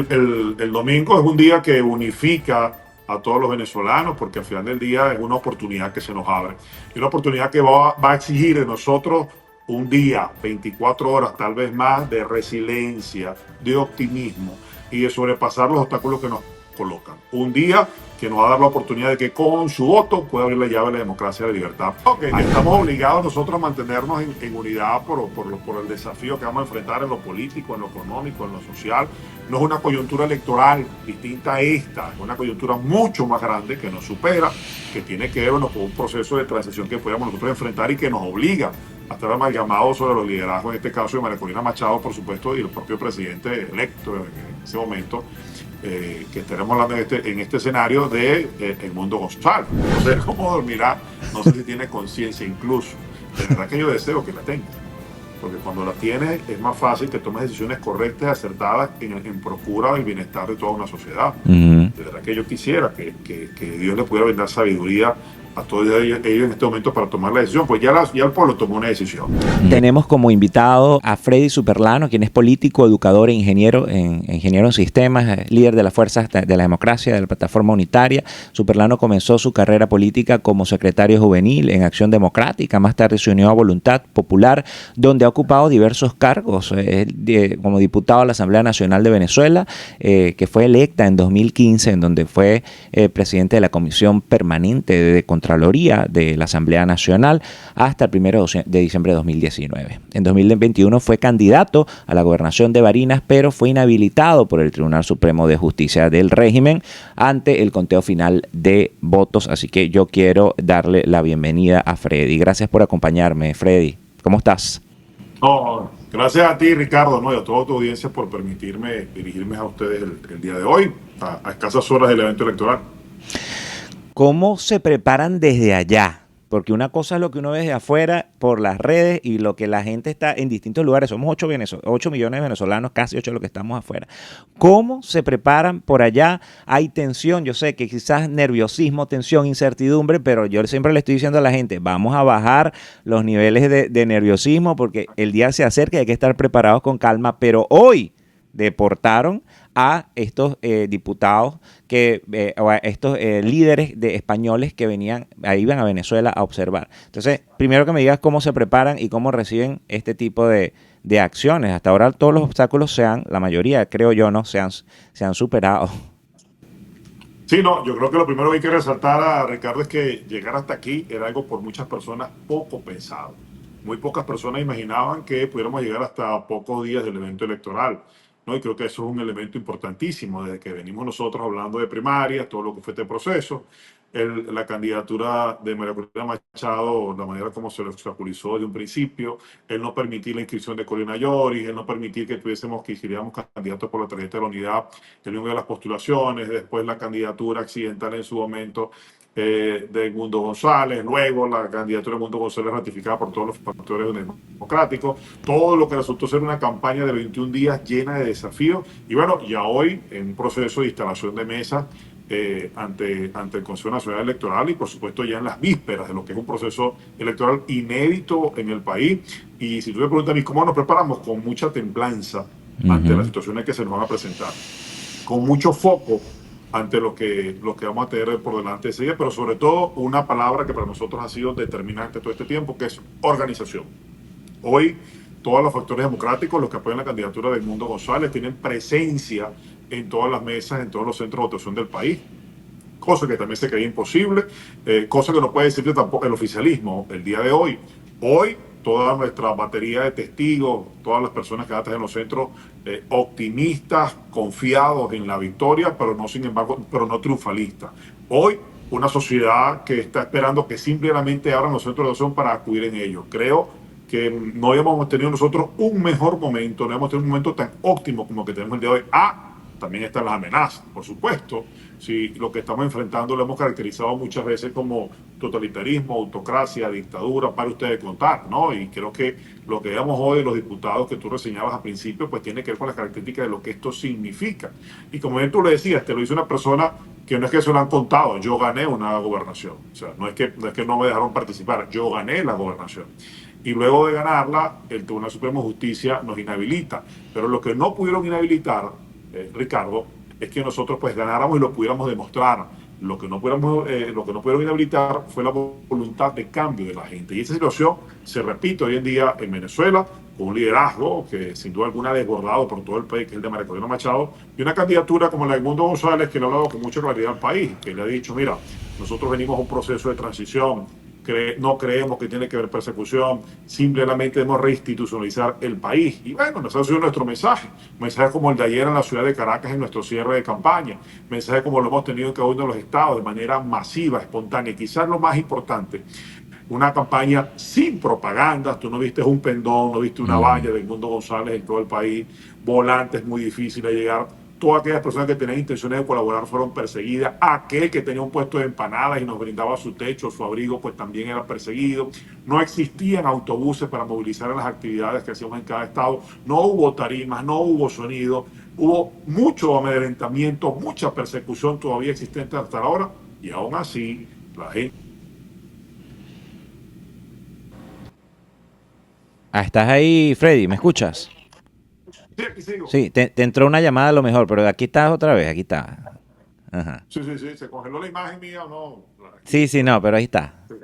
El domingo es un día que unifica a todos los venezolanos porque al final del día es una oportunidad que se nos abre y una oportunidad que va a exigir de nosotros un día, 24 horas, tal vez más, de resiliencia, de optimismo y de sobrepasar los obstáculos que nos colocan. Un día que nos va a dar la oportunidad de que con su voto pueda abrir la llave de la democracia y la libertad. Okay, estamos obligados nosotros a mantenernos en unidad por el desafío que vamos a enfrentar en lo político, en lo económico, en lo social. No es una coyuntura electoral distinta a esta, es una coyuntura mucho más grande que nos supera, que tiene que ver con un proceso de transición que podamos nosotros enfrentar y que nos obliga a estar amalgamados sobre los liderazgos, en este caso de María Corina Machado, por supuesto, y el propio presidente electo en ese momento, que estaremos hablando en este escenario de Edmundo González. No sé cómo dormirá, no sé si tiene conciencia incluso. De verdad que yo deseo que la tenga, porque cuando la tienes es más fácil que tomes decisiones correctas y acertadas en procura del bienestar de toda una sociedad. De verdad que yo quisiera que Dios le pudiera brindar sabiduría a todos ellos en este momento para tomar la decisión, pues ya el pueblo tomó una decisión. Tenemos como invitado a Freddy Superlano, quien es político, educador e ingeniero en sistemas, líder de las fuerzas de la democracia, de la plataforma unitaria. Superlano comenzó su carrera política como secretario juvenil en Acción Democrática, más tarde se unió a Voluntad Popular, donde ha ocupado diversos cargos, como diputado a la Asamblea Nacional de Venezuela, que fue electa en 2015, en donde fue presidente de la Comisión Permanente de Contraloría de la Asamblea Nacional hasta el 1 de diciembre de 2019. En 2021 fue candidato a la gobernación de Barinas, pero fue inhabilitado por el Tribunal Supremo de Justicia del régimen ante el conteo final de votos. Así que yo quiero darle la bienvenida a Freddy. Gracias por acompañarme, Freddy. ¿Cómo estás? No, gracias a ti, Ricardo, no, y a toda tu audiencia por permitirme dirigirme a ustedes el día de hoy, a escasas horas del evento electoral. ¿Cómo se preparan desde allá? Porque una cosa es lo que uno ve desde afuera por las redes y lo que la gente está en distintos lugares. Somos 8 millones de venezolanos, casi 8 de los que estamos afuera. ¿Cómo se preparan por allá? Hay tensión, yo sé que quizás nerviosismo, tensión, incertidumbre, pero yo siempre le estoy diciendo a la gente, vamos a bajar los niveles de nerviosismo porque el día se acerca y hay que estar preparados con calma. Pero hoy deportaron a estos diputados o a estos líderes españoles que iban a Venezuela a observar. Entonces, primero que me digas cómo se preparan y cómo reciben este tipo de acciones. Hasta ahora todos los obstáculos la mayoría, creo yo, no se han superado. Sí, no, yo creo que lo primero que hay que resaltar, Ricardo, es que llegar hasta aquí era algo por muchas personas poco pensado. Muy pocas personas imaginaban que pudiéramos llegar hasta pocos días del evento electoral, ¿no? Y creo que eso es un elemento importantísimo, desde que venimos nosotros hablando de primarias, todo lo que fue este proceso, la candidatura de María Corina Machado, la manera como se lo obstaculizó desde un principio, el no permitir la inscripción de Corina Lloris, el no permitir que hiciéramos candidatos por la tarjeta de la unidad, el número de las postulaciones, después la candidatura accidental en su momento de Edmundo González, luego la candidatura de Edmundo González ratificada por todos los factores democráticos, todo lo que resultó ser una campaña de 21 días llena de desafíos, y bueno, ya hoy en un proceso de instalación de mesas ante el Consejo Nacional Electoral y por supuesto ya en las vísperas de lo que es un proceso electoral inédito en el país. Y si tú me preguntas a mí cómo nos preparamos, con mucha templanza ante las situaciones que se nos van a presentar, con mucho foco ante lo que vamos a tener por delante ese día, pero sobre todo una palabra que para nosotros ha sido determinante todo este tiempo, que es organización. Hoy todos los factores democráticos, los que apoyan la candidatura de Edmundo González, tienen presencia en todas las mesas, en todos los centros de votación del país, cosa que también se creía imposible, cosa que no puede decirte tampoco el oficialismo el día de hoy. Hoy toda nuestra batería de testigos, todas las personas que están en los centros, optimistas, confiados en la victoria, pero no, sin embargo, pero no triunfalistas. Hoy una sociedad que está esperando que simplemente abran los centros de votación para acudir en ellos. Creo que no habíamos tenido nosotros un mejor momento, no hemos tenido un momento tan óptimo como el que tenemos el día de hoy. También están las amenazas, por supuesto. Si lo que estamos enfrentando lo hemos caracterizado muchas veces como totalitarismo, autocracia, dictadura, para ustedes contar, ¿no? Y creo que lo que veamos hoy de los diputados que tú reseñabas al principio, pues tiene que ver con las características de lo que esto significa. Y como bien tú le decías, te lo dice una persona que no es que se lo han contado, yo gané una gobernación. O sea, no es que no me dejaron participar, yo gané la gobernación. Y luego de ganarla, el Tribunal Supremo de Justicia nos inhabilita. Pero lo que no pudieron inhabilitar Ricardo, es que nosotros pues ganáramos y lo pudiéramos demostrar. Lo que no pudieron inhabilitar fue la voluntad de cambio de la gente. Y esa situación se repite hoy en día en Venezuela, con un liderazgo que sin duda alguna ha desbordado por todo el país, que es el de María Corina Machado, y una candidatura como la de Edmundo González, que le ha hablado con mucha claridad al país, que le ha dicho, mira, nosotros venimos a un proceso de transición, no creemos que tiene que haber persecución, simplemente debemos reinstitucionalizar el país. Y bueno, ese ha sido nuestro mensaje. Mensajes como el de ayer en la ciudad de Caracas en nuestro cierre de campaña, mensajes como lo hemos tenido en cada uno de los estados de manera masiva, espontánea. Quizás lo más importante, una campaña sin propaganda. Tú no viste un pendón, no viste una valla de Edmundo González en todo el país, volantes muy difíciles de llegar. Todas aquellas personas que tenían intenciones de colaborar fueron perseguidas. Aquel que tenía un puesto de empanadas y nos brindaba su techo, su abrigo, pues también era perseguido. No existían autobuses para movilizar en las actividades que hacíamos en cada estado. No hubo tarimas, no hubo sonido. Hubo mucho amedrentamiento, mucha persecución todavía existente hasta ahora. Y aún así, la gente... ¿Estás ahí, Freddy? ¿Me escuchas? Sí, aquí sigo. Sí, te entró una llamada a lo mejor, pero aquí estás otra vez, aquí está. Ajá. Sí, sí, sí, se congeló la imagen mía o no. Aquí, Sí, sí, no, pero ahí está. sí.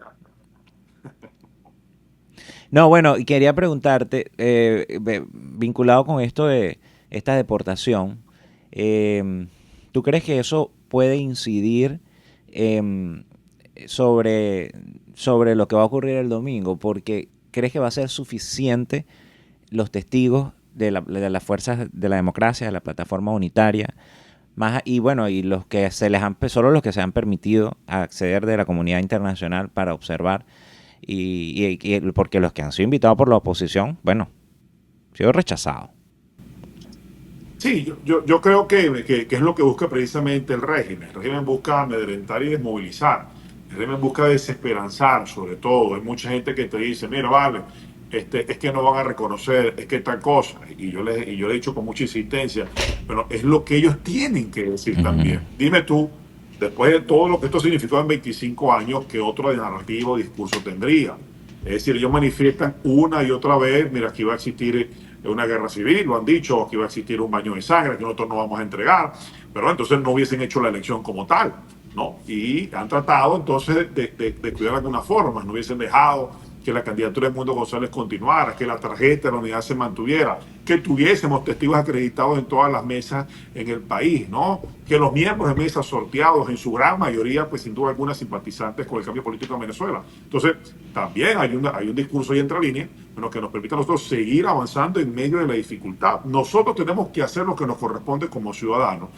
No, bueno, y quería preguntarte, vinculado con esto de esta deportación, eh, ¿tú crees que eso puede incidir em, sobre, sobre lo que va a ocurrir el domingo? Porque ¿crees que va a ser suficiente los testigos de las fuerzas de la democracia, de la plataforma unitaria, más, y bueno, y los que solo los que se han permitido acceder de la comunidad internacional para observar, porque los que han sido invitados por la oposición, bueno, han sido rechazados? Sí, yo creo que es lo que busca precisamente el régimen. El régimen busca amedrentar y desmovilizar. El régimen busca desesperanzar, sobre todo. Hay mucha gente que te dice, mira, vale, es que no van a reconocer, es que tal cosa. Y yo le he dicho con mucha insistencia, pero es lo que ellos tienen que decir Ujú. también. Dime tú, después de todo lo que esto significó en 25 años, ¿qué otro narrativo o discurso tendría? Es decir, ellos manifiestan una y otra vez, mira, aquí va a existir una guerra civil, lo han dicho, aquí va a existir un baño de sangre que nosotros no vamos a entregar, pero entonces no hubiesen hecho la elección como tal, ¿no? Y han tratado entonces de cuidar de alguna forma, no hubiesen dejado que la candidatura de Mundo González continuara, que la tarjeta de la unidad se mantuviera, que tuviésemos testigos acreditados en todas las mesas en el país, ¿no? Que los miembros de mesas sorteados, en su gran mayoría, pues sin duda alguna simpatizantes con el cambio político en Venezuela. Entonces, también hay un discurso ahí entre líneas, bueno, que nos permite a nosotros seguir avanzando en medio de la dificultad. Nosotros tenemos que hacer lo que nos corresponde como ciudadanos.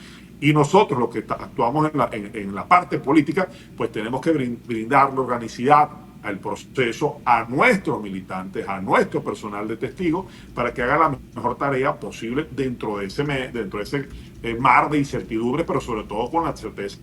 Y nosotros, los que actuamos en la parte política, pues tenemos que brindar la organicidad al proceso, a nuestros militantes, a nuestro personal de testigos, para que haga la mejor tarea posible dentro de ese mar de incertidumbre, pero sobre todo con la certeza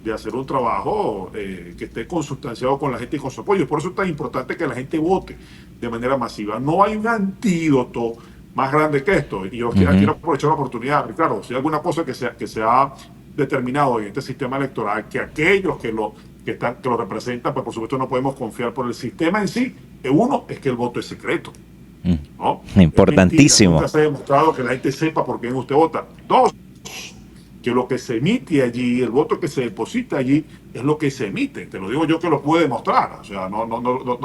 de hacer un trabajo que esté consustanciado con la gente y con su apoyo. Por eso es tan importante que la gente vote de manera masiva. No hay un antídoto más grande que esto. Y yo quiero Ujú. aprovechar la oportunidad, Ricardo, si hay alguna cosa que se ha determinado en este sistema electoral, que aquellos que lo representan, pues por supuesto no podemos confiar por el sistema en sí. Uno es que el voto es secreto, ¿no? Es mentira, nunca Importantísimo. se ha demostrado que la gente sepa por quién usted vota. Dos, que lo que se emite allí, el voto que se deposita allí, es lo que se emite. Te lo digo yo que lo pude demostrar. O sea, no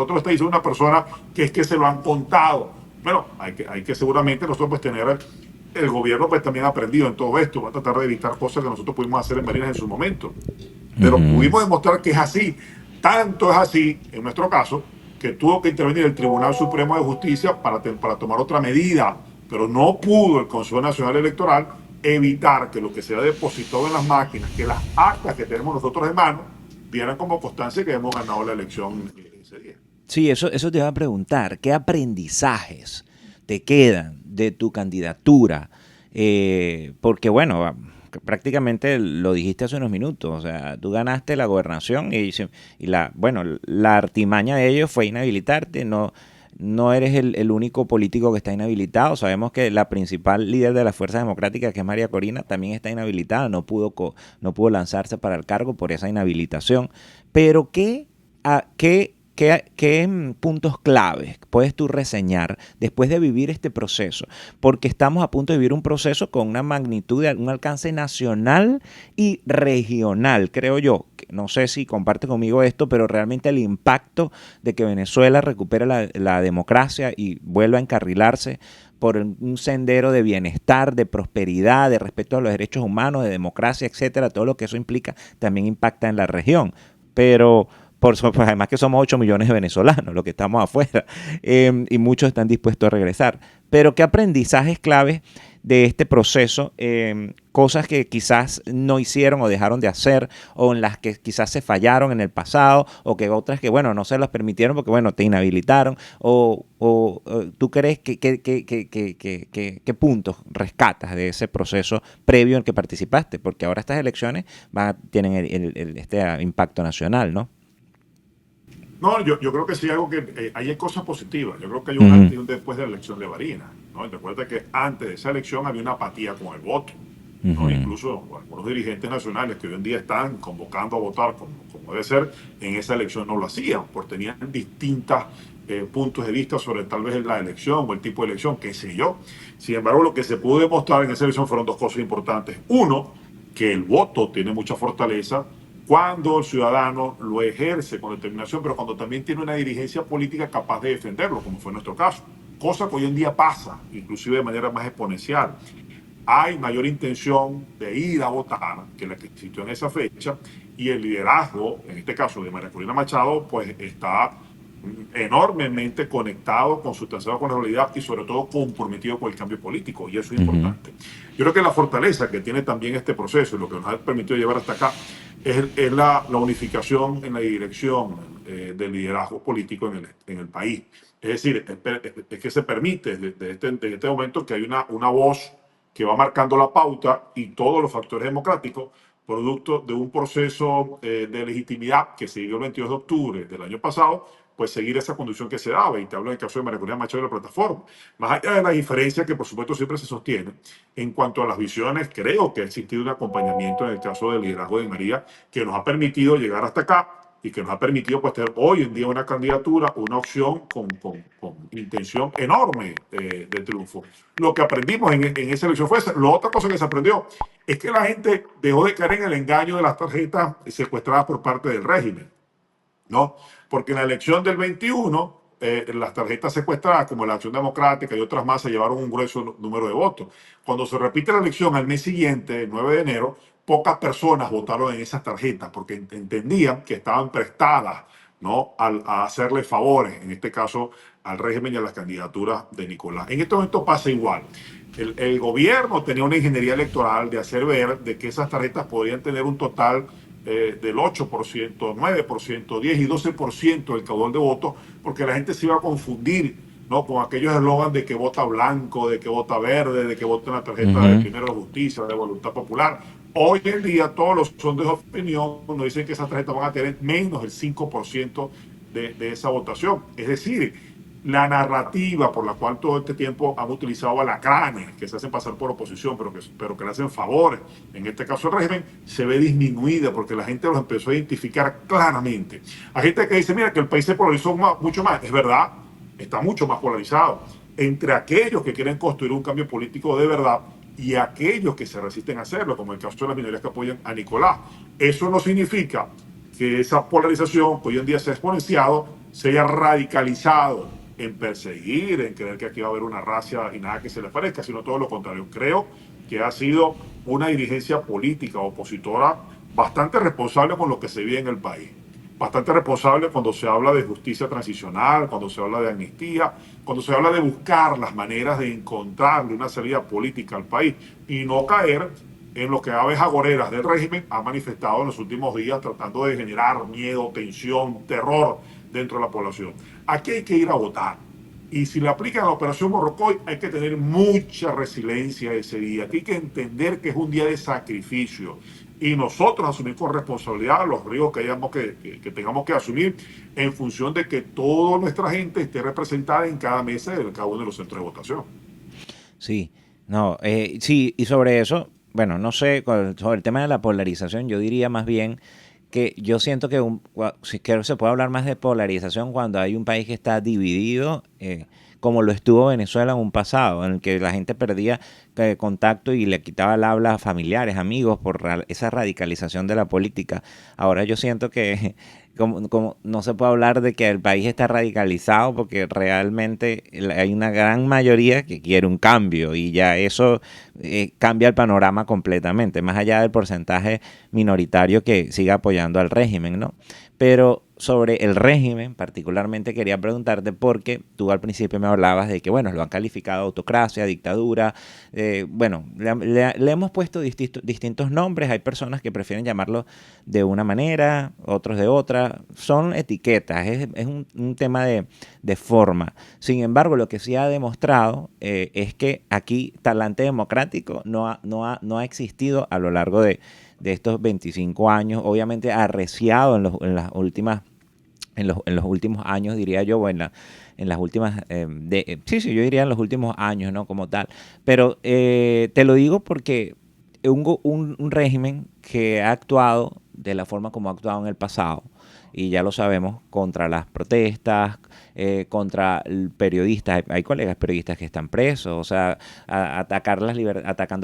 te lo está diciendo una persona que es que se lo han contado. Bueno, hay que seguramente nosotros pues tener el gobierno pues también ha aprendido en todo esto, va a tratar de evitar cosas que nosotros pudimos hacer en Barinas en su momento. Pero Ujú. pudimos demostrar que es así. Tanto es así, en nuestro caso, que tuvo que intervenir el Tribunal Supremo de Justicia para tomar otra medida, pero no pudo el Consejo Nacional Electoral evitar que lo que se ha depositado en las máquinas, que las actas que tenemos nosotros en mano, dieran como constancia que hemos ganado la elección ese día. Sí, eso te iba a preguntar. ¿Qué aprendizajes te quedan de tu candidatura? Porque, bueno, prácticamente lo dijiste hace unos minutos. O sea, tú ganaste la gobernación bueno, la artimaña de ellos fue inhabilitarte. No, no eres el único político que está inhabilitado. Sabemos que la principal líder de las fuerzas democráticas, que es María Corina, también está inhabilitada. No pudo lanzarse para el cargo por esa inhabilitación. Pero ¿qué ¿qué puntos claves puedes tú reseñar después de vivir este proceso? Porque estamos a punto de vivir un proceso con una magnitud, un alcance nacional y regional, creo yo. No sé si comparte conmigo esto, pero realmente el impacto de que Venezuela recupere la democracia y vuelva a encarrilarse por un sendero de bienestar, de prosperidad, de respeto a los derechos humanos, de democracia, etcétera, todo lo que eso implica, también impacta en la región. Pero pues además que somos 8 millones de venezolanos, los que estamos afuera, y muchos están dispuestos a regresar. Pero ¿qué aprendizajes claves de este proceso? Cosas que quizás no hicieron o dejaron de hacer, o en las que quizás se fallaron en el pasado, o que otras que, bueno, no se las permitieron porque, bueno, te inhabilitaron, o ¿tú crees qué puntos rescatas de ese proceso previo en que participaste? Porque ahora estas elecciones tienen este impacto nacional, ¿no? No, yo creo que sí, algo que hay cosas positivas. Yo creo que hay un antes y un después de la elección de Barinas, ¿no? Y recuerda que antes de esa elección había una apatía con el voto, ¿no? Ujú. Incluso algunos dirigentes nacionales que hoy en día están convocando a votar como debe ser, en esa elección no lo hacían, porque tenían distintos puntos de vista sobre tal vez la elección o el tipo de elección, qué sé yo. Sin embargo, lo que se pudo demostrar en esa elección fueron dos cosas importantes. Uno, que el voto tiene mucha fortaleza cuando el ciudadano lo ejerce con determinación, pero cuando también tiene una dirigencia política capaz de defenderlo, como fue nuestro caso. Cosa que hoy en día pasa, inclusive de manera más exponencial. Hay mayor intención de ir a votar que la que existió en esa fecha, y el liderazgo, en este caso de María Corina Machado, pues está enormemente conectado, consustanciado con la realidad y sobre todo comprometido con el cambio político, y eso es Ujú. importante. Yo creo que la fortaleza que tiene también este proceso y lo que nos ha permitido llevar hasta acá es la unificación en la dirección del liderazgo político en el país. Es decir, es que se permite desde este momento que hay una voz que va marcando la pauta y todos los factores democráticos, producto de un proceso de legitimidad que se dio el 22 de octubre del año pasado, pues seguir esa conducción que se daba. Y te hablo en el caso de María Corina Machado y la plataforma. Más allá de la diferencia que por supuesto siempre se sostiene en cuanto a las visiones, creo que ha existido un acompañamiento en el caso del liderazgo de María que nos ha permitido llegar hasta acá y que nos ha permitido pues tener hoy en día una candidatura, una opción con intención enorme de triunfo. Lo que aprendimos en esa elección fue eso. La otra cosa que se aprendió es que la gente dejó de caer en el engaño de las tarjetas secuestradas por parte del régimen, ¿no? Porque en la elección del 21, las tarjetas secuestradas, como la Acción Democrática y otras más, se llevaron un grueso número de votos. Cuando se repite la elección al mes siguiente, el 9 de enero, pocas personas votaron en esas tarjetas porque entendían que estaban prestadas, ¿no? A hacerle favores, en este caso al régimen y a las candidaturas de Nicolás. En este momento pasa igual. El gobierno tenía una ingeniería electoral de hacer ver de que esas tarjetas podrían tener un total del 8%, 9%, 10 y 12% del caudal de votos, porque la gente se iba a confundir, ¿no? Con aquellos eslogans de que vota blanco, de que vota verde, de que vota en la tarjeta de Ujú. Primero de Justicia, de Voluntad Popular. Hoy en día todos los sondeos de opinión nos dicen que esas tarjetas van a tener menos del 5% de esa votación. Es decir, la narrativa por la cual todo este tiempo han utilizado alacranes que se hacen pasar por oposición, pero que le hacen favores, en este caso el régimen, se ve disminuida porque la gente los empezó a identificar claramente. Hay gente que dice, mira, que el país se polarizó mucho más. Es verdad, está mucho más polarizado entre aquellos que quieren construir un cambio político de verdad y aquellos que se resisten a hacerlo, como el caso de las minorías que apoyan a Nicolás. Eso no significa que esa polarización que hoy en día se ha exponenciado se haya radicalizado en perseguir, en creer que aquí va a haber una racia y nada que se le parezca, sino todo lo contrario. Creo que ha sido una dirigencia política opositora bastante responsable con lo que se vive en el país. Bastante responsable cuando se habla de justicia transicional, cuando se habla de amnistía, cuando se habla de buscar las maneras de encontrarle una salida política al país y no caer en lo que aves agoreras del régimen ha manifestado en los últimos días, tratando de generar miedo, tensión, terror dentro de la población. Aquí hay que ir a votar. Y si le aplican la operación Morrocoy, hay que tener mucha resiliencia ese día. Aquí hay que entender que es un día de sacrificio. Y nosotros asumir con responsabilidad los riesgos que tengamos que asumir en función de que toda nuestra gente esté representada en cada mesa de cada uno de los centros de votación. Sí, no, sí, y sobre eso, bueno, no sé, sobre el tema de la polarización, yo diría más bien que yo siento que si que se puede hablar más de polarización cuando hay un país que está dividido, como lo estuvo Venezuela en un pasado, en el que la gente perdía contacto y le quitaba el habla a familiares, amigos, por esa radicalización de la política. Ahora yo siento que como no se puede hablar de que el país está radicalizado porque realmente hay una gran mayoría que quiere un cambio y ya eso cambia el panorama completamente, más allá del porcentaje minoritario que siga apoyando al régimen, ¿no? Pero sobre el régimen, particularmente quería preguntarte porque tú al principio me hablabas de que, bueno, lo han calificado autocracia, dictadura. Bueno, le hemos puesto distintos nombres. Hay personas que prefieren llamarlo de una manera, otros de otra. Son etiquetas, es un tema de forma. Sin embargo, lo que sí ha demostrado es que aquí talante democrático no ha existido a lo largo de estos 25 años, obviamente arreciado en las últimas en los últimos años, diría yo, o en las últimas, sí, yo diría en los últimos años, ¿no? Como tal. Pero te lo digo porque un régimen que ha actuado de la forma como ha actuado en el pasado, y ya lo sabemos, contra las protestas, contra periodistas, hay colegas periodistas que están presos, o sea, atacando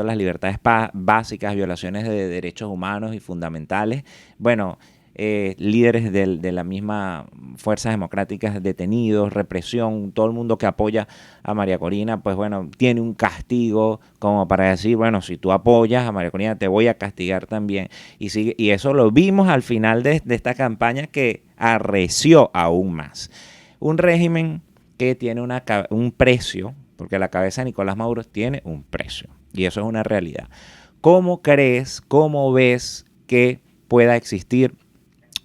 las libertades básicas, violaciones de derechos humanos y fundamentales. Bueno, líderes de la misma fuerzas democráticas detenidos, represión, todo el mundo que apoya a María Corina, pues bueno, tiene un castigo como para decir, bueno, si tú apoyas a María Corina te voy a castigar también. Y eso lo vimos al final de esta campaña que arreció aún más. Un régimen que tiene un precio, porque la cabeza de Nicolás Maduro tiene un precio, y eso es una realidad. ¿Cómo crees, cómo ves que pueda existir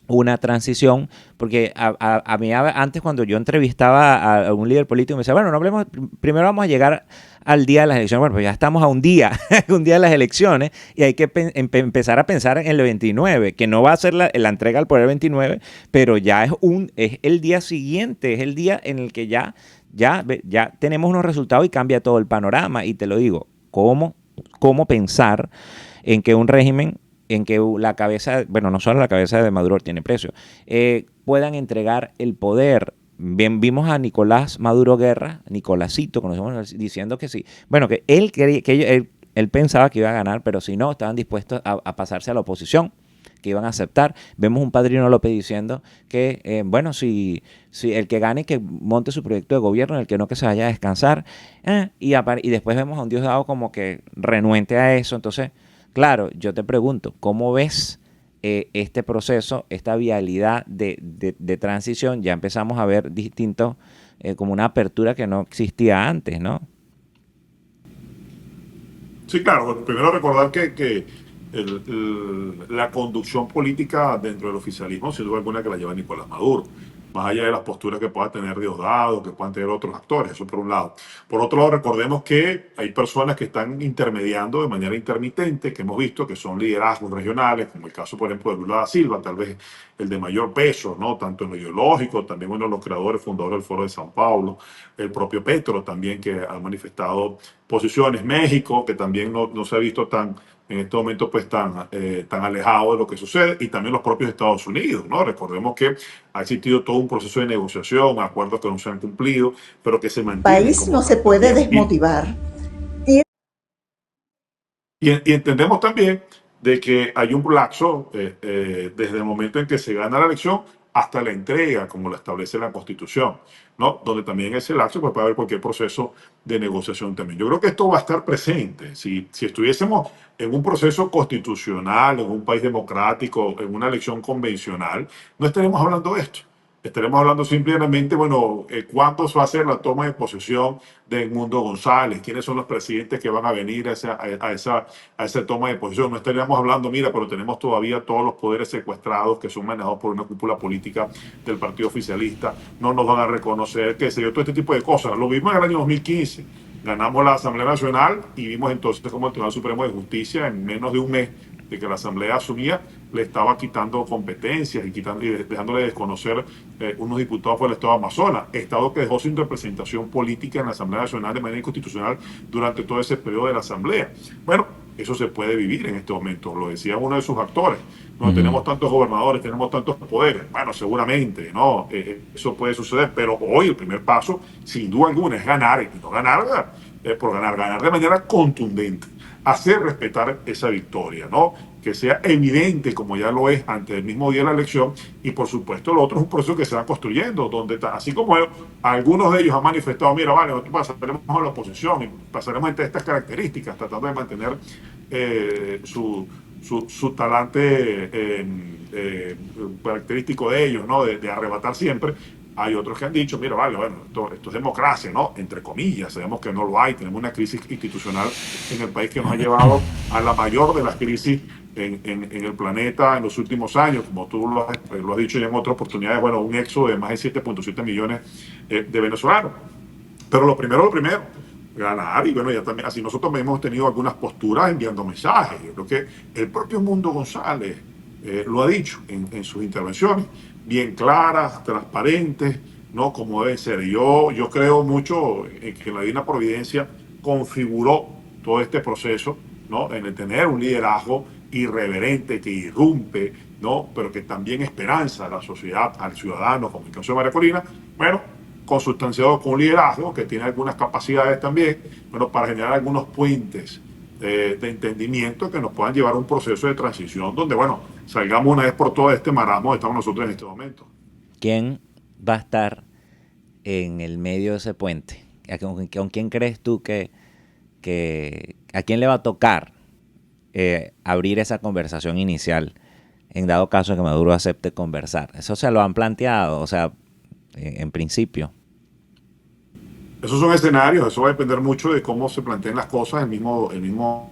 una transición? Porque a mí antes, cuando yo entrevistaba a un líder político, me decía, bueno, no hablemos, primero vamos a llegar al día de las elecciones. Bueno, pues ya estamos a un día, un día de las elecciones, y hay que empezar a pensar en el 29, que no va a ser la entrega al poder 29, pero ya es el día siguiente, es el día en el que ya tenemos unos resultados y cambia todo el panorama. Y te lo digo, ¿cómo pensar en que un régimen en que la cabeza, bueno, no solo la cabeza de Maduro tiene precio, puedan entregar el poder. Bien, vimos a Nicolás Maduro Guerra, Nicolásito, conocemos, diciendo que sí. Bueno, que él pensaba que iba a ganar, pero si no, estaban dispuestos a pasarse a la oposición, que iban a aceptar. Vemos un Padrino López diciendo que, bueno, si el que gane, que monte su proyecto de gobierno, el que no, que se vaya a descansar. Y después vemos a un Diosdado como que renuente a eso. Entonces, claro, yo te pregunto, ¿cómo ves este proceso, esta vialidad de transición? Ya empezamos a ver distintos, como una apertura que no existía antes, ¿no? Sí, claro. Bueno, primero recordar que la conducción política dentro del oficialismo, sin duda alguna, que la lleva Nicolás Maduro, más allá de las posturas que pueda tener Diosdado, que puedan tener otros actores, eso por un lado. Por otro lado, recordemos que hay personas que están intermediando de manera intermitente, que hemos visto que son liderazgos regionales, como el caso, por ejemplo, de Lula da Silva, tal vez el de mayor peso, ¿no? Tanto en lo ideológico, también uno de los creadores, fundadores del Foro de San Paulo, el propio Petro también, que ha manifestado posiciones, México, que también no se ha visto en este momento pues tan alejado de lo que sucede, y también los propios Estados Unidos, ¿no? Recordemos que ha existido todo un proceso de negociación, acuerdos que no se han cumplido, pero que se mantienen País como no tal se puede también. desmotivar. Y entendemos también de que hay un lapso desde el momento en que se gana la elección hasta la entrega, como lo establece la Constitución, ¿no? Donde también en ese lapso pues, puede haber cualquier proceso de negociación también. Yo creo que esto va a estar presente. Si estuviésemos en un proceso constitucional, en un país democrático, en una elección convencional, no estaríamos hablando de esto. Estaremos hablando simplemente, bueno, cuándo se va a hacer la toma de posesión de Edmundo González, quiénes son los presidentes que van a venir a esa toma de posesión. No estaríamos hablando, mira, pero tenemos todavía todos los poderes secuestrados que son manejados por una cúpula política del partido oficialista, no nos van a reconocer, qué sé yo, todo este tipo de cosas. Lo vimos en el año 2015. Ganamos la Asamblea Nacional y vimos entonces cómo el Tribunal Supremo de Justicia, en menos de un mes de que la Asamblea asumía, le estaba quitando competencias y dejándole desconocer unos diputados por el Estado de Amazonas, Estado que dejó sin representación política en la Asamblea Nacional de manera inconstitucional durante todo ese periodo de la Asamblea. Bueno, eso se puede vivir en este momento. Lo decía uno de sus actores. No Ujú. tenemos tantos gobernadores, tenemos tantos poderes. Bueno, seguramente, ¿no? Eso puede suceder, pero hoy el primer paso, sin duda alguna, es ganar, y no ganar por ganar, ganar de manera contundente, hacer respetar esa victoria, ¿no? Que sea evidente, como ya lo es antes del mismo día de la elección, y por supuesto lo otro es un proceso que se va construyendo, donde así como algunos de ellos han manifestado, mira, vale, nosotros pasaremos a la oposición y pasaremos entre estas características, tratando de mantener su talante característico de ellos, ¿no? De arrebatar siempre. Hay otros que han dicho, mira, vale, bueno, esto es democracia, ¿no? Entre comillas, sabemos que no lo hay, tenemos una crisis institucional en el país que nos ha llevado a la mayor de las crisis en el planeta en los últimos años, como tú lo has dicho ya en otras oportunidades, bueno, un éxodo de más de 7.7 millones de venezolanos. Pero lo primero, ganar, y bueno, ya también, así nosotros hemos tenido algunas posturas enviando mensajes. Yo creo que el propio Mundo González lo ha dicho en sus intervenciones, bien claras, transparentes, ¿no? Como deben ser. Yo creo mucho en que la Divina Providencia configuró todo este proceso, ¿no? En el tener un liderazgo irreverente que irrumpe, ¿no? Pero que también esperanza a la sociedad, al ciudadano, como el caso de María Corina. Bueno, consustanciado con un liderazgo que tiene algunas capacidades también, bueno, para generar algunos puentes de entendimiento que nos puedan llevar a un proceso de transición donde, bueno, salgamos una vez por todo este marasmo que estamos nosotros en este momento. ¿Quién va a estar en el medio de ese puente? ¿Con quién crees tú que a quién le va a tocar abrir esa conversación inicial en dado caso que Maduro acepte conversar? Eso se lo han planteado, o sea, en principio. Esos son escenarios, eso va a depender mucho de cómo se planteen las cosas el mismo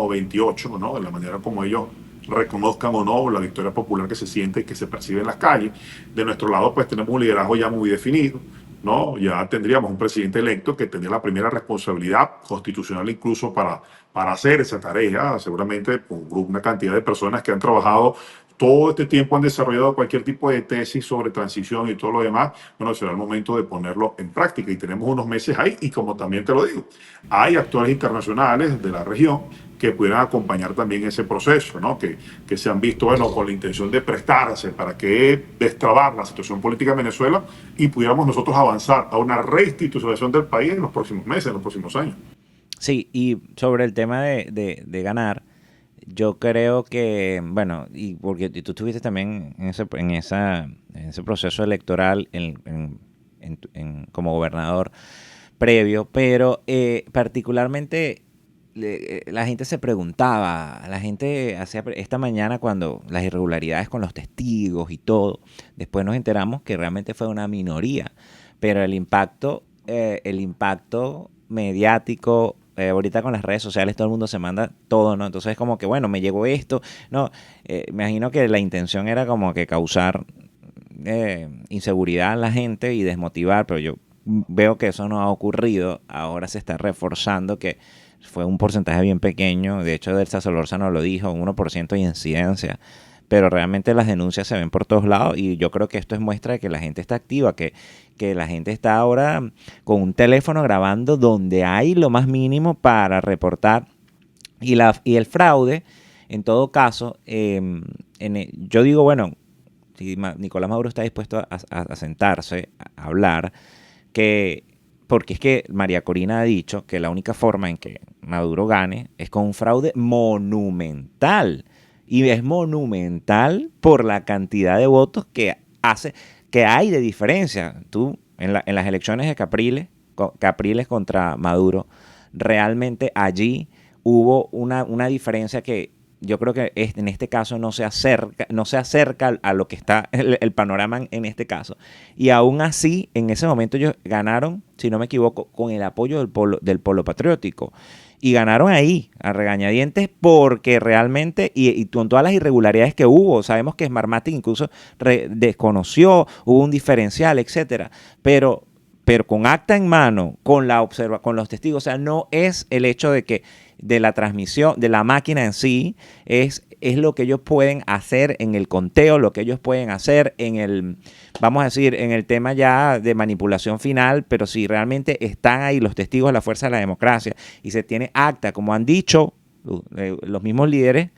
28, ¿no? De la manera como ellos reconozcan o no la victoria popular que se siente y que se percibe en las calles. De nuestro lado, pues tenemos un liderazgo ya muy definido, ¿no? Ya tendríamos un presidente electo que tendría la primera responsabilidad constitucional incluso para hacer esa tarea, seguramente con una cantidad de personas que han trabajado todo este tiempo, han desarrollado cualquier tipo de tesis sobre transición y todo lo demás. Bueno, será el momento de ponerlo en práctica y tenemos unos meses ahí. Y como también te lo digo, hay actores internacionales de la región que pudieran acompañar también ese proceso, ¿no? Que se han visto, bueno, con la intención de prestarse para que destrabar la situación política en Venezuela y pudiéramos nosotros avanzar a una reinstitucionalización del país en los próximos meses, en los próximos años. Sí, y sobre el tema de ganar, yo creo que, bueno, y porque tú estuviste también en ese proceso electoral como gobernador previo, pero particularmente la gente se preguntaba, la gente hacía esta mañana cuando las irregularidades con los testigos y todo, después nos enteramos que realmente fue una minoría, pero el impacto mediático, ahorita con las redes sociales todo el mundo se manda todo, ¿no? Entonces es como que, bueno, me llegó esto, no, me imagino que la intención era como que causar inseguridad en la gente y desmotivar, pero yo veo que eso no ha ocurrido, ahora se está reforzando que fue un porcentaje bien pequeño, de hecho Delsa Solórzano lo dijo, un 1% de incidencia, pero realmente las denuncias se ven por todos lados y yo creo que esto es muestra de que la gente está activa, que la gente está ahora con un teléfono grabando donde hay lo más mínimo para reportar y el fraude, en todo caso, yo digo, bueno, si Nicolás Maduro está dispuesto a sentarse, a hablar, que porque es que María Corina ha dicho que la única forma en que Maduro gane es con un fraude monumental. Y es monumental por la cantidad de votos que hay de diferencia. Tú, en las elecciones de Capriles contra Maduro, realmente allí hubo una diferencia que yo creo que en este caso no se acerca a lo que está el panorama en este caso. Y aún así, en ese momento ellos ganaron, si no me equivoco, con el apoyo del Polo Patriótico. Y ganaron ahí, a regañadientes, porque realmente, y con todas las irregularidades que hubo, sabemos que Smartmatic incluso desconoció, hubo un diferencial, etcétera. Pero con acta en mano, con los testigos, o sea, no es el hecho de la transmisión, de la máquina en sí, es lo que ellos pueden hacer en el conteo, lo que ellos pueden hacer vamos a decir, en el tema ya de manipulación final, pero si realmente están ahí los testigos de la fuerza de la democracia y se tiene acta, como han dicho los mismos líderes,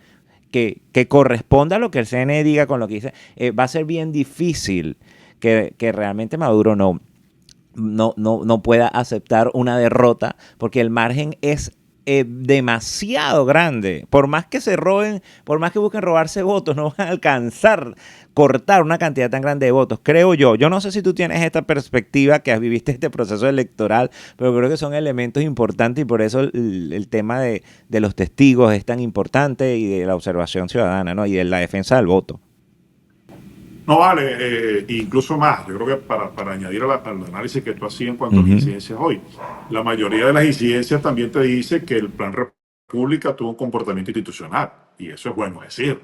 que corresponda a lo que el CNE diga con lo que dice. Va a ser bien difícil que realmente Maduro no pueda aceptar una derrota, porque el margen es demasiado grande. Por más que se roben, por más que busquen robarse votos, no van a alcanzar cortar una cantidad tan grande de votos, creo yo. Yo no sé si tú tienes esta perspectiva, que viviste este proceso electoral, pero creo que son elementos importantes, y por eso el tema de los testigos es tan importante, y de la observación ciudadana, ¿no? Y de la defensa del voto. No vale, incluso más. Yo creo que para añadir al análisis que tú hacías en cuanto a las Ujú. incidencias hoy, la mayoría de las incidencias también te dice que el Plan República tuvo un comportamiento institucional, y eso es bueno decir,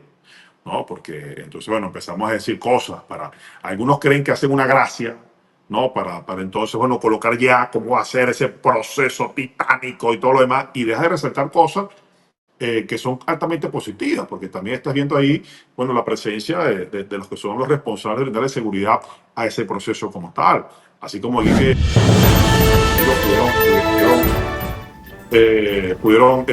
¿no? Porque entonces, bueno, empezamos a decir cosas para, algunos creen que hacen una gracia, ¿no? Para entonces, bueno, colocar ya cómo va a ser ese proceso titánico y todo lo demás, y deja de resaltar cosas que son altamente positivas, porque también estás viendo ahí, bueno, la presencia de los que son los responsables de brindarle seguridad a ese proceso como tal. Así como vi que ellos pudieron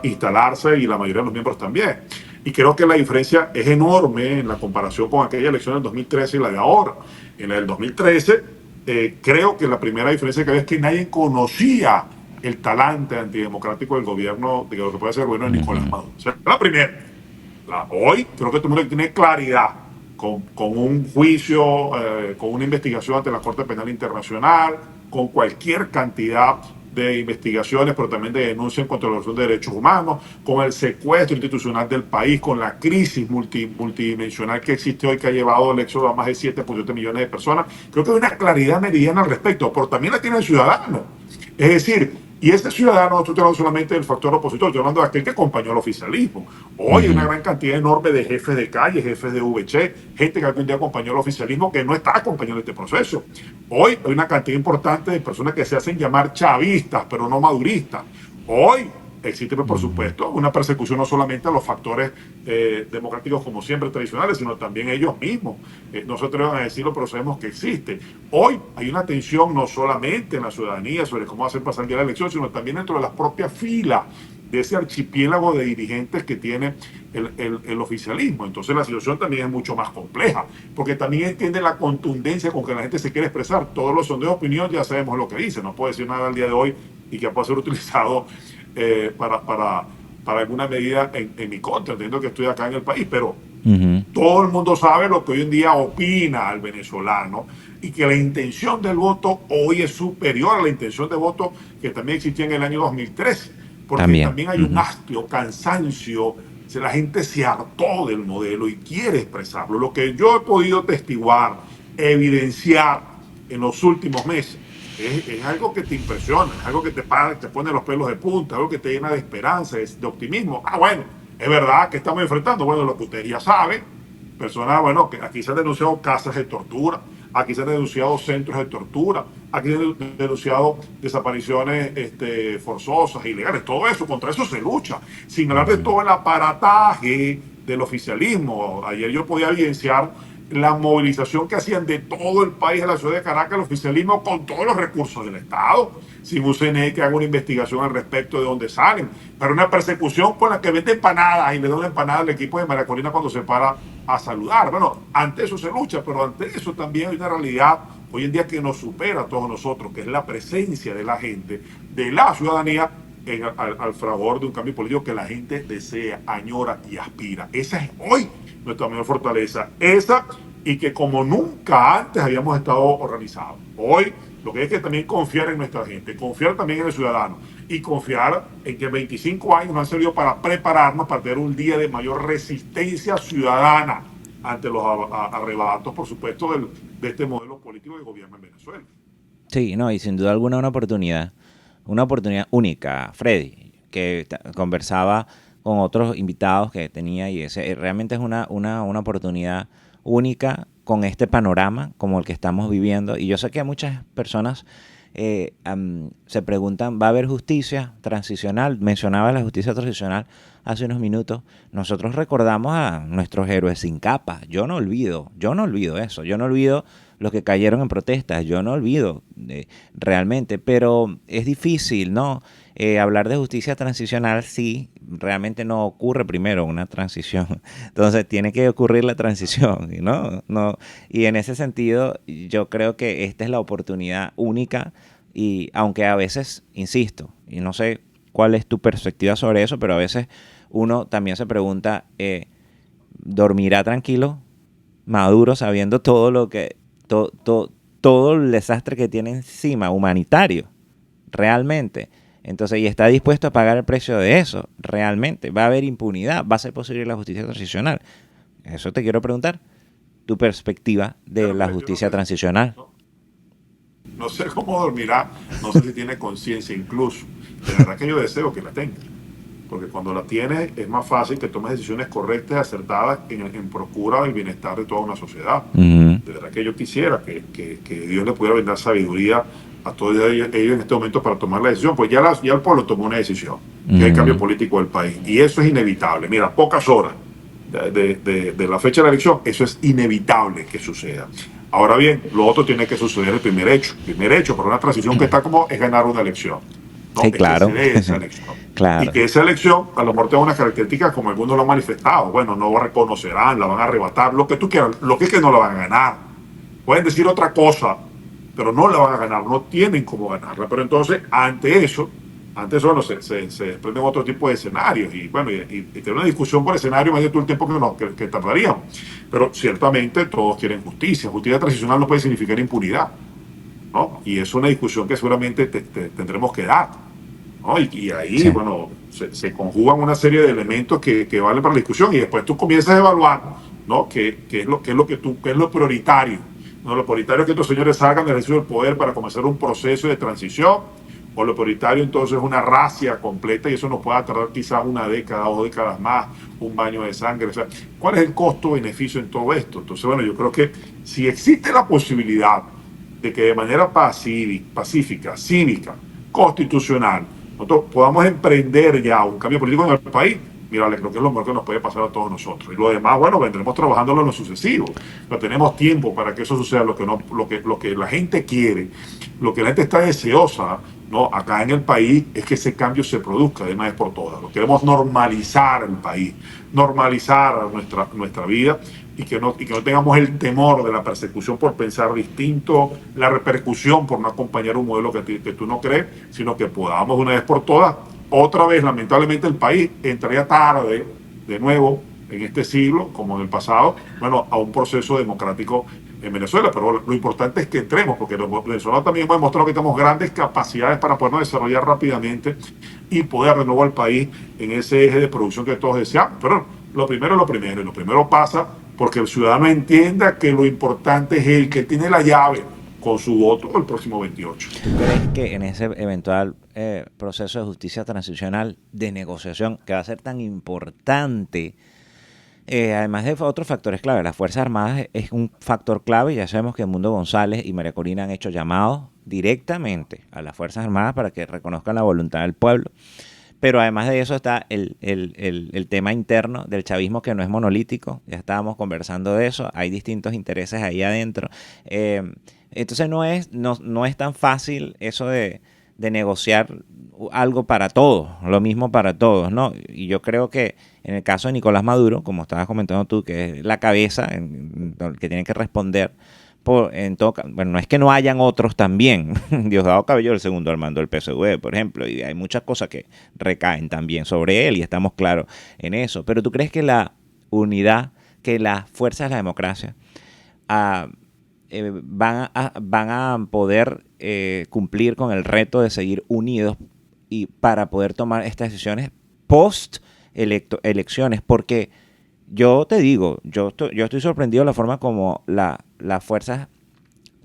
instalarse, y la mayoría de los miembros también. Y creo que la diferencia es enorme en la comparación con aquella elección del 2013 y la de ahora. En la del 2013, creo que la primera diferencia que había es que nadie conocía el talante antidemocrático del gobierno, de lo que puede ser el gobierno de Nicolás Ujú. Maduro. O sea, la primera. Hoy creo que todo el mundo tiene claridad con un juicio, con una investigación ante la Corte Penal Internacional, con cualquier cantidad de investigaciones, pero también de denuncias en contra de la violación de derechos humanos, con el secuestro institucional del país, con la crisis multidimensional que existe hoy, que ha llevado el éxodo a más de 7,7 millones de personas. Creo que hay una claridad meridiana al respecto, pero también la tiene el ciudadano. Es decir, y ese ciudadano, no estoy hablando solamente del factor opositor, estoy hablando de aquel que acompañó al oficialismo. Hoy hay una Ujú. gran cantidad enorme de jefes de calle, jefes de VC, gente que algún día acompañó al oficialismo, que no está acompañando este proceso. Hoy hay una cantidad importante de personas que se hacen llamar chavistas, pero no maduristas. Hoy existe, por Ujú. supuesto, una persecución no solamente a los factores democráticos como siempre tradicionales, sino también ellos mismos. No se atreven a decirlo, pero sabemos que existe. Hoy hay una tensión no solamente en la ciudadanía sobre cómo hacer pasar ya la elección, sino también dentro de las propias filas de ese archipiélago de dirigentes que tiene el oficialismo. Entonces la situación también es mucho más compleja, porque también entiende la contundencia con que la gente se quiere expresar. Todos los sondeos de opinión ya sabemos lo que dice, no puedo decir nada al día de hoy y que pueda ser utilizado para alguna medida en mi contra, entiendo que estoy acá en el país, pero Ujú. todo el mundo sabe lo que hoy en día opina el venezolano, y que la intención del voto hoy es superior a la intención de voto que también existía en el año 2013, porque También. también hay un Ujú. hastio, cansancio, la gente se hartó del modelo y quiere expresarlo. Lo que yo he podido testiguar, evidenciar en los últimos meses, es algo que te impresiona, es algo que te pone los pelos de punta, algo que te llena de esperanza, de optimismo. Ah, bueno, es verdad que estamos enfrentando, bueno, lo que ustedes ya saben, personas, bueno, que aquí se han denunciado casas de tortura, aquí se han denunciado centros de tortura, aquí se han denunciado desapariciones forzosas, ilegales, todo eso, contra eso se lucha, sin hablar de Ujú. todo el aparataje del oficialismo. Ayer yo podía evidenciar la movilización que hacían de todo el país, de la ciudad de Caracas, el oficialismo, con todos los recursos del Estado, sin un CNE que haga una investigación al respecto de dónde salen, pero una persecución con la que vende empanadas y le da una empanada al equipo de María Corina cuando se para a saludar. Bueno, ante eso se lucha, pero ante eso también hay una realidad hoy en día que nos supera a todos nosotros, que es la presencia de la gente, de la ciudadanía, al fragor de un cambio político que la gente desea, añora y aspira. Esa es hoy nuestra mayor fortaleza. Esa, y que como nunca antes habíamos estado organizados. Hoy lo que hay que también confiar en nuestra gente, confiar también en el ciudadano, y confiar en que 25 años nos han servido para prepararnos para tener un día de mayor resistencia ciudadana ante los arrebatos, por supuesto, de este modelo político que gobierna en Venezuela. Sí, no, y sin duda alguna una oportunidad única, Freddy, que conversaba con otros invitados que tenía, y ese realmente es una oportunidad única con este panorama como el que estamos viviendo. Y yo sé que muchas personas se preguntan, ¿va a haber justicia transicional? Mencionaba la justicia transicional hace unos minutos, nosotros recordamos a nuestros héroes sin capa. Yo no olvido eso. Yo no olvido los que cayeron en protestas. Yo no olvido realmente, pero es difícil, ¿no? Hablar de justicia transicional si realmente no ocurre primero una transición. Entonces tiene que ocurrir la transición, ¿no? No, y en ese sentido yo creo que esta es la oportunidad única y aunque a veces, insisto, y no sé cuál es tu perspectiva sobre eso, pero a veces uno también se pregunta, ¿dormirá tranquilo Maduro sabiendo todo lo que, todo el desastre que tiene encima, humanitario, realmente? Entonces, y está dispuesto a pagar el precio de eso, realmente. Va a haber impunidad, va a ser posible la justicia transicional. Eso te quiero preguntar, tu perspectiva de Bueno, la pues, yo no justicia sé, transicional. no, no sé cómo dormirá, no sé si tiene conciencia incluso. De verdad que yo deseo que la tenga, porque cuando la tienes es más fácil que tomes decisiones correctas y acertadas en procura del bienestar de toda una sociedad. Uh-huh. De verdad que yo quisiera que Dios le pudiera brindar sabiduría a todos ellos en este momento para tomar la decisión, pues ya el pueblo tomó una decisión, que hay cambio Uh-huh. político del país, y eso es inevitable. Mira, pocas horas de la fecha de la elección, eso es inevitable que suceda. Ahora bien, lo otro tiene que suceder el primer hecho. El primer hecho para una transición que está como es ganar una elección, ¿no? Sí, Es que se claro. dé esa elección. Y Claro. que esa elección a lo mejor tenga unas características como algunos lo han manifestado. Bueno, no reconocerán, la van a arrebatar, lo que tú quieras, lo que es que no la van a ganar. Pueden decir otra cosa, pero no la van a ganar, no tienen cómo ganarla. Pero entonces, ante eso bueno, se desprenden otro tipo de escenarios y bueno, y tener una discusión por escenario más de todo el tiempo que tardaríamos. Pero ciertamente todos quieren justicia. Justicia transicional no puede significar impunidad, ¿no? Y es una discusión que seguramente tendremos que dar, ¿no? Y ahí, Sí. bueno, se conjugan una serie de elementos que valen para la discusión y después tú comienzas a evaluar, ¿no? ¿Qué es qué es lo prioritario? ¿No? Lo prioritario es que estos señores salgan del ejercicio del poder para comenzar un proceso de transición, o lo prioritario entonces es una racia completa y eso nos pueda tardar quizás una década o 2 décadas más, un baño de sangre. O sea, ¿cuál es el costo-beneficio en todo esto? Entonces, bueno, yo creo que si existe la posibilidad de que de manera pacífica, cívica, constitucional, nosotros podamos emprender ya un cambio político en el país, mira, creo que es lo mejor que nos puede pasar a todos nosotros. Y lo demás, bueno, vendremos trabajándolo en lo sucesivo. Pero tenemos tiempo para que eso suceda, lo que la gente quiere, lo que la gente está deseosa, ¿no? Acá en el país es que ese cambio se produzca de una vez por todas. Lo queremos normalizar el país, normalizar nuestra vida y que no tengamos el temor de la persecución por pensar distinto, la repercusión por no acompañar un modelo que tú no crees, sino que podamos de una vez por todas. Otra vez, lamentablemente, el país entraría tarde, de nuevo, en este siglo, como en el pasado, bueno, a un proceso democrático en Venezuela. Pero lo importante es que entremos, porque los venezolanos también hemos demostrado que tenemos grandes capacidades para podernos desarrollar rápidamente y poder renovar el país en ese eje de producción que todos deseamos. Pero lo primero es lo primero, y lo primero pasa porque el ciudadano entienda que lo importante es el que tiene la llave con su voto el próximo 28. ¿Tú crees que en ese eventual proceso de justicia transicional de negociación que va a ser tan importante, además de otros factores clave, las Fuerzas Armadas es un factor clave? Ya sabemos que Mundo González y María Corina han hecho llamados directamente a las Fuerzas Armadas para que reconozcan la voluntad del pueblo. Pero además de eso está el tema interno del chavismo, que no es monolítico. Ya estábamos conversando de eso. Hay distintos intereses ahí adentro. Entonces no es tan fácil eso de negociar algo para todos, lo mismo para todos, ¿no? Y yo creo que en el caso de Nicolás Maduro, como estabas comentando tú, que es la cabeza que tiene que responder bueno, no es que no hayan otros también. Diosdado Cabello, el segundo al mando del PSV, por ejemplo, y hay muchas cosas que recaen también sobre él y estamos claros en eso. Pero ¿tú crees que la unidad, que las fuerzas de la democracia van a poder cumplir con el reto de seguir unidos y para poder tomar estas decisiones post elecciones? Porque yo te digo, yo estoy sorprendido de la forma como las fuerzas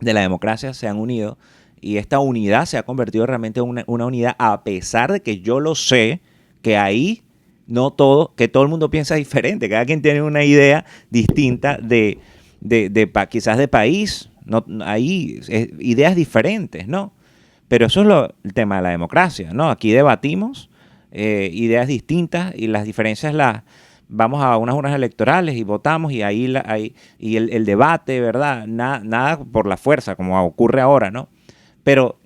de la democracia se han unido y esta unidad se ha convertido realmente en una unidad, a pesar de que yo lo sé, que ahí que todo el mundo piensa diferente, cada quien tiene una idea distinta quizás de país, no, hay ideas diferentes, ¿no? Pero eso es el tema de la democracia, ¿no? Aquí debatimos ideas distintas y las diferencias las vamos a unas urnas electorales y votamos y ahí y el debate, ¿verdad? Nada por la fuerza, como ocurre ahora, ¿no? Pero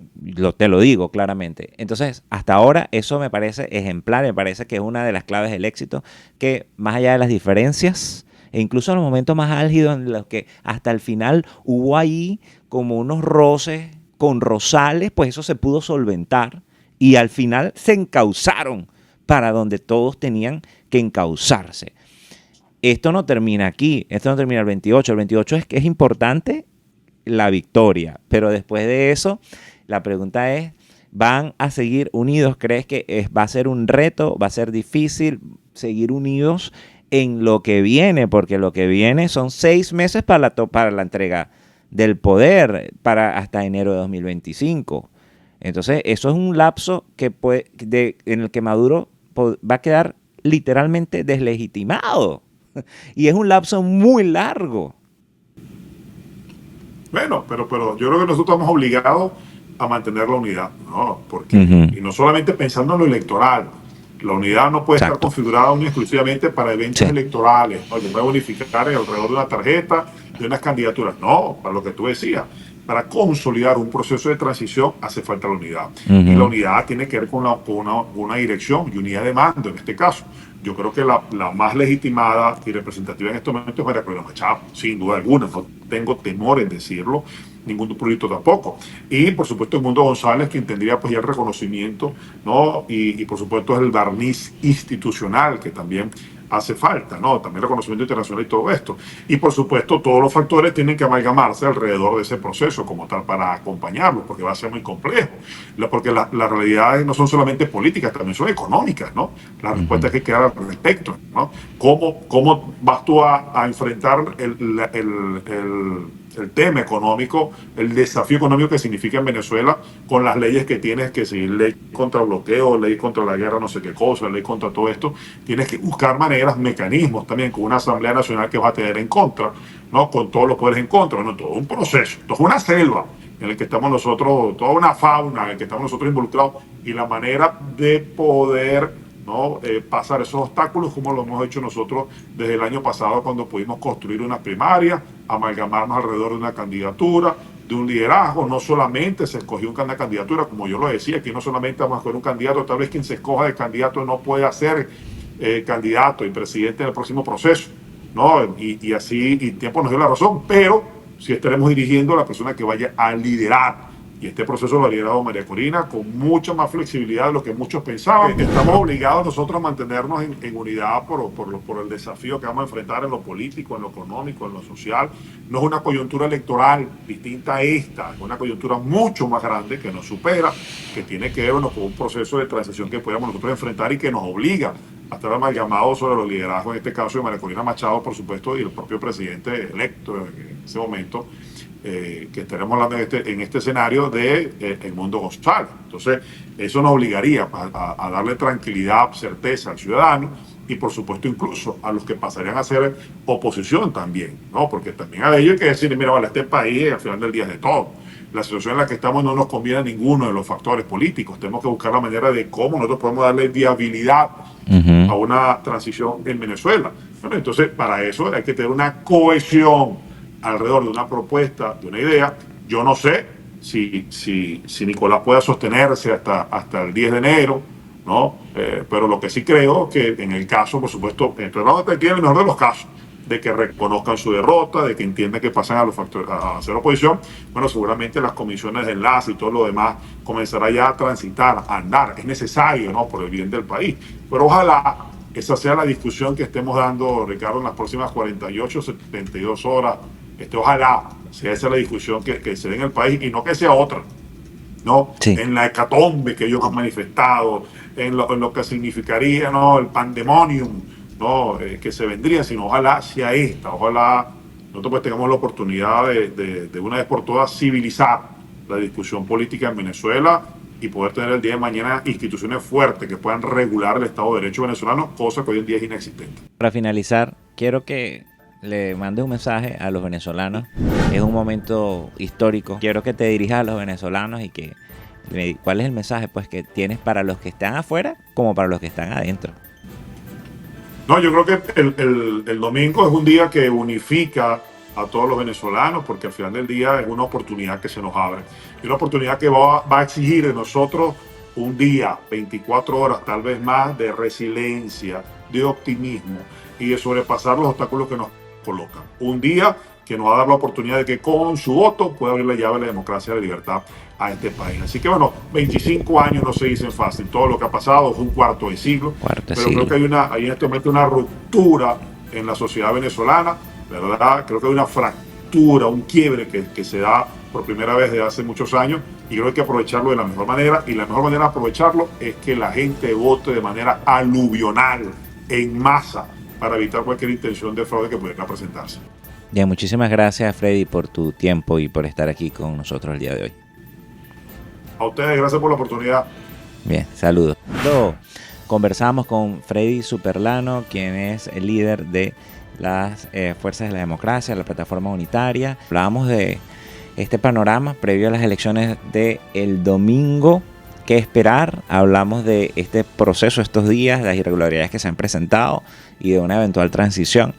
te lo digo claramente. Entonces, hasta ahora eso me parece ejemplar, me parece que es una de las claves del éxito, que más allá de las diferencias, e incluso en los momentos más álgidos en los que hasta el final hubo ahí como unos roces con Rosales, pues eso se pudo solventar y al final se encauzaron para donde todos tenían que encauzarse. Esto no termina aquí, esto no termina el 28. El 28 es que es importante la victoria, pero después de eso, la pregunta es, ¿van a seguir unidos? ¿Crees que va a ser un reto? ¿Va a ser difícil seguir unidos en lo que viene? Porque lo que viene son 6 meses para la entrega del poder, para hasta enero de 2025. Entonces, eso es un lapso que en el que Maduro va a quedar literalmente deslegitimado. Y es un lapso muy largo. Bueno, pero yo creo que nosotros estamos obligados a mantener la unidad, ¿no? Porque, Uh-huh. y no solamente pensando en lo electoral, la unidad no puede estar Exacto. configurada única y exclusivamente para eventos Sí. electorales, ¿no? Yo voy a unificar alrededor de una tarjeta, de unas candidaturas. No, para lo que tú decías, para consolidar un proceso de transición hace falta la unidad. Y la Uh-huh. unidad tiene que ver con una dirección y unidad de mando en este caso. Yo creo que la más legitimada y representativa en este momento es María Corina Machado, sin duda alguna, no tengo temor en decirlo, ningún proyecto tampoco. Y por supuesto el Mundo González, quien tendría pues ya el reconocimiento, ¿no? Y por supuesto es el barniz institucional que también hace falta, ¿no? También reconocimiento internacional y todo esto. Y por supuesto todos los factores tienen que amalgamarse alrededor de ese proceso como tal para acompañarlo, porque va a ser muy complejo. Porque las realidades no son solamente políticas, también son económicas, ¿no? Las Uh-huh. respuestas que hay que dar al respecto, ¿no? ¿Cómo vas tú a enfrentar el tema económico, el desafío económico que significa en Venezuela con las leyes que tienes que seguir, ley contra el bloqueo, ley contra la guerra, no sé qué cosa, ley contra todo esto? Tienes que buscar maneras, mecanismos también con una Asamblea Nacional que va a tener en contra, ¿no? Con todos los poderes en contra, ¿no? Todo un proceso, todo una selva en el que estamos nosotros, toda una fauna en el que estamos nosotros involucrados y la manera de poder, ¿no? Pasar esos obstáculos como lo hemos hecho nosotros desde el año pasado cuando pudimos construir una primaria, amalgamarnos alrededor de una candidatura, de un liderazgo. No solamente se escogió una candidatura, como yo lo decía, aquí no solamente vamos a escoger un candidato, tal vez quien se escoja de candidato no puede ser candidato y presidente en el próximo proceso, ¿no? Y así, y tiempo nos dio la razón, pero si estaremos dirigiendo a la persona que vaya a liderar. Y este proceso lo ha liderado María Corina con mucha más flexibilidad de lo que muchos pensaban. Estamos obligados nosotros a mantenernos en unidad por el desafío que vamos a enfrentar en lo político, en lo económico, en lo social. No es una coyuntura electoral distinta a esta, es una coyuntura mucho más grande que nos supera, que tiene que ver, bueno, con un proceso de transición que podamos nosotros enfrentar y que nos obliga a estar amalgamados sobre los liderazgos, en este caso de María Corina Machado, por supuesto, y el propio presidente electo en ese momento, que estaremos hablando en este escenario de el Mundo González. Entonces, eso nos obligaría a darle tranquilidad, certeza al ciudadano y, por supuesto, incluso a los que pasarían a ser oposición también, ¿no? Porque también a ellos hay que decir, mira, vale, este país al final del día es de todo. La situación en la que estamos no nos conviene a ninguno de los factores políticos. Tenemos que buscar la manera de cómo nosotros podemos darle viabilidad Uh-huh. a una transición en Venezuela. Bueno, entonces, para eso hay que tener una cohesión alrededor de una propuesta, de una idea. Yo no sé si Nicolás pueda sostenerse hasta el 10 de enero, ¿no? Pero lo que sí creo que en el caso, por supuesto, entre los que tiene el mejor de los casos, de que reconozcan su derrota, de que entiendan que pasan a los factores a hacer oposición, bueno, seguramente las comisiones de enlace y todo lo demás comenzará ya a transitar, a andar. Es necesario, ¿no? Por el bien del país. Pero ojalá esa sea la discusión que estemos dando, Ricardo, en las próximas 48, 72 horas. Ojalá sea esa la discusión que se dé en el país y no que sea otra, ¿no? Sí. En la hecatombe que ellos han manifestado, en lo que significaría, ¿no? El pandemonium, ¿no? Que se vendría, sino ojalá sea esta, ojalá nosotros pues tengamos la oportunidad de una vez por todas civilizar la discusión política en Venezuela y poder tener el día de mañana instituciones fuertes que puedan regular el Estado de Derecho venezolano, cosa que hoy en día es inexistente. Para finalizar, quiero que le mandes un mensaje a los venezolanos. Es un momento histórico. Quiero que te dirijas a los venezolanos y que ¿Cuál es el mensaje pues que tienes para los que están afuera como para los que están adentro? No, yo creo que el domingo es un día que unifica a todos los venezolanos, porque al final del día es una oportunidad que se nos abre. Y una oportunidad que va a exigir de nosotros un día, 24 horas, tal vez más, de resiliencia, de optimismo y de sobrepasar los obstáculos que nos colocan. Un día que nos va a dar la oportunidad de que con su voto pueda abrir la llave de la democracia y la libertad a este país. Así que bueno, 25 años no se dicen fácil. Todo lo que ha pasado es un cuarto de siglo. Creo que hay en este momento una ruptura en la sociedad venezolana, ¿verdad? Creo que hay una fractura, un quiebre que se da por primera vez desde hace muchos años, y creo que hay que aprovecharlo de la mejor manera, y la mejor manera de aprovecharlo es que la gente vote de manera aluvional, en masa, para evitar cualquier intención de fraude que pudiera presentarse. Bien, muchísimas gracias, Freddy, por tu tiempo y por estar aquí con nosotros el día de hoy. A ustedes, gracias por la oportunidad. Bien, saludos. Conversamos con Freddy Superlano, quien es el líder de las Fuerzas de la Democracia, la plataforma unitaria. Hablábamos de este panorama previo a las elecciones del domingo. ¿Qué esperar? Hablamos de este proceso, estos días, las irregularidades que se han presentado y de una eventual transición.